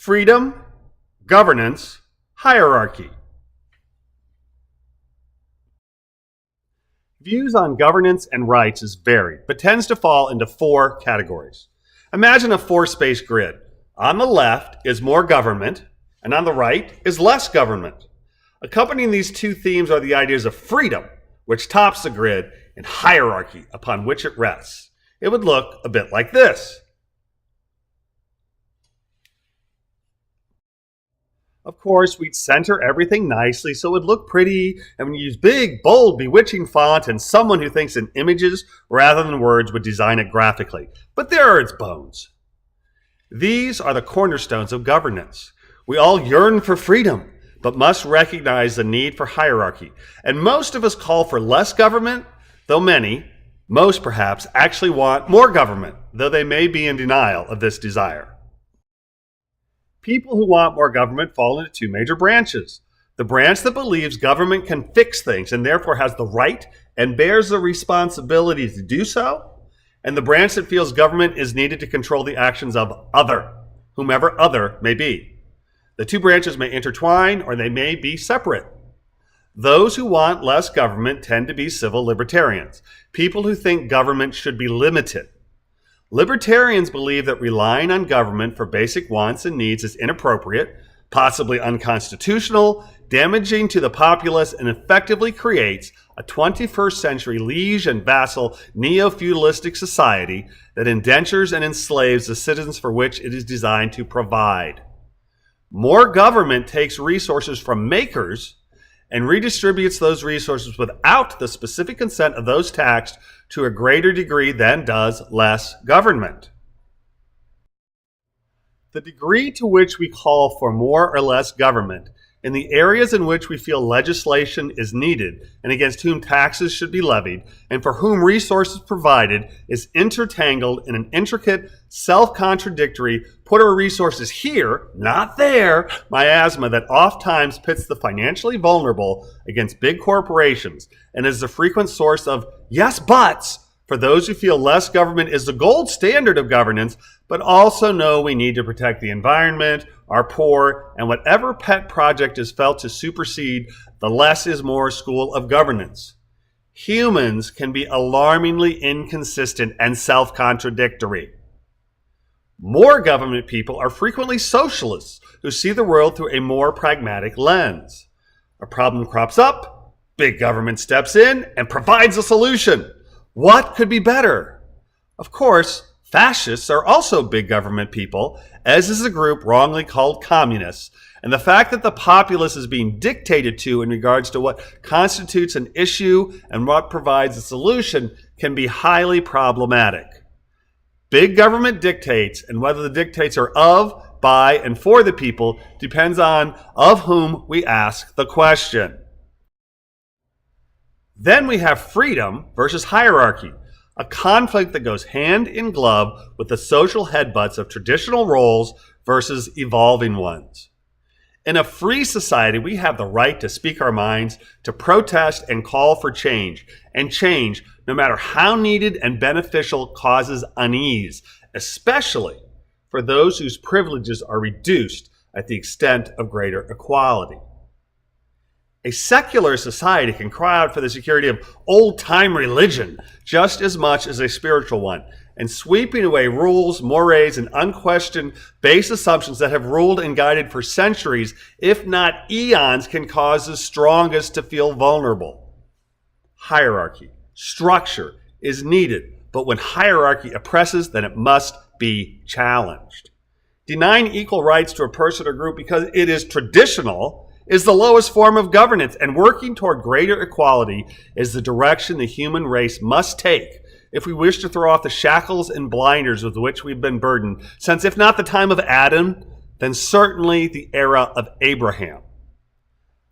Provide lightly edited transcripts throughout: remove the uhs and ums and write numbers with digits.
freedom, governance, hierarchy. Views on governance and rights is varied, but tends to fall into four categories. Imagine a four-space grid. On the left is more government, and on the right is less government. Accompanying these two themes are the ideas of freedom, which tops the grid, and hierarchy, upon which it rests. It would look a bit like this. Of course, we'd center everything nicely so it would look pretty, and we use big, bold, bewitching font, and someone who thinks in images rather than words would design it graphically. But there are its bones. These are the cornerstones of governance. We all yearn for freedom, but must recognize the need for hierarchy. And most of us call for less government, though many, most perhaps, actually want more government, though they may be in denial of this desire. People who want more government fall into two major branches. The branch that believes government can fix things and therefore has the right and bears the responsibility to do so, and the branch that feels government is needed to control the actions of other, whomever other may be. The two branches may intertwine or they may be separate. Those who want less government tend to be civil libertarians, people who think government should be limited. Libertarians believe that relying on government for basic wants and needs is inappropriate, possibly unconstitutional, damaging to the populace, and effectively creates a 21st century liege and vassal neo-feudalistic society that indentures and enslaves the citizens for which it is designed to provide. More government takes resources from makers and redistributes those resources without the specific consent of those taxed to a greater degree than does less government. The degree to which we call for more or less government in the areas in which we feel legislation is needed and against whom taxes should be levied and for whom resources provided is intertangled in an intricate, self-contradictory, put our resources here, not there, miasma that oftentimes pits the financially vulnerable against big corporations and is the frequent source of yes buts for those who feel less government is the gold standard of governance, but also know we need to protect the environment, our poor, and whatever pet project is felt to supersede the less is more school of governance. Humans can be alarmingly inconsistent and self-contradictory. More government people are frequently socialists who see the world through a more pragmatic lens. A problem crops up, big government steps in and provides a solution. What could be better? Of course, fascists are also big government people, as is a group wrongly called communists, and the fact that the populace is being dictated to in regards to what constitutes an issue and what provides a solution can be highly problematic. Big government dictates, and whether the dictates are of, by, and for the people depends on of whom we ask the question. Then we have freedom versus hierarchy, a conflict that goes hand in glove with the social headbutts of traditional roles versus evolving ones. In a free society, we have the right to speak our minds, to protest and call for change, and change, no matter how needed and beneficial, causes unease, especially for those whose privileges are reduced at the extent of greater equality. A secular society can cry out for the security of old-time religion just as much as a spiritual one, and sweeping away rules, mores, and unquestioned base assumptions that have ruled and guided for centuries, if not eons, can cause the strongest to feel vulnerable. Hierarchy, structure is needed, but when hierarchy oppresses, then it must be challenged. Denying equal rights to a person or group because it is traditional is the lowest form of governance, and working toward greater equality is the direction the human race must take if we wish to throw off the shackles and blinders with which we've been burdened since, if not the time of Adam, then certainly the era of Abraham.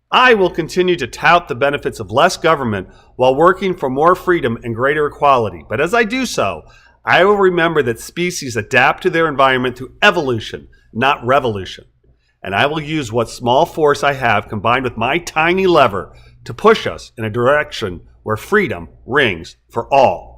I will continue to tout the benefits of less government while working for more freedom and greater equality, but as I do so, I will remember that species adapt to their environment through evolution, not revolution. And I will use what small force I have combined with my tiny lever to push us in a direction where freedom rings for all.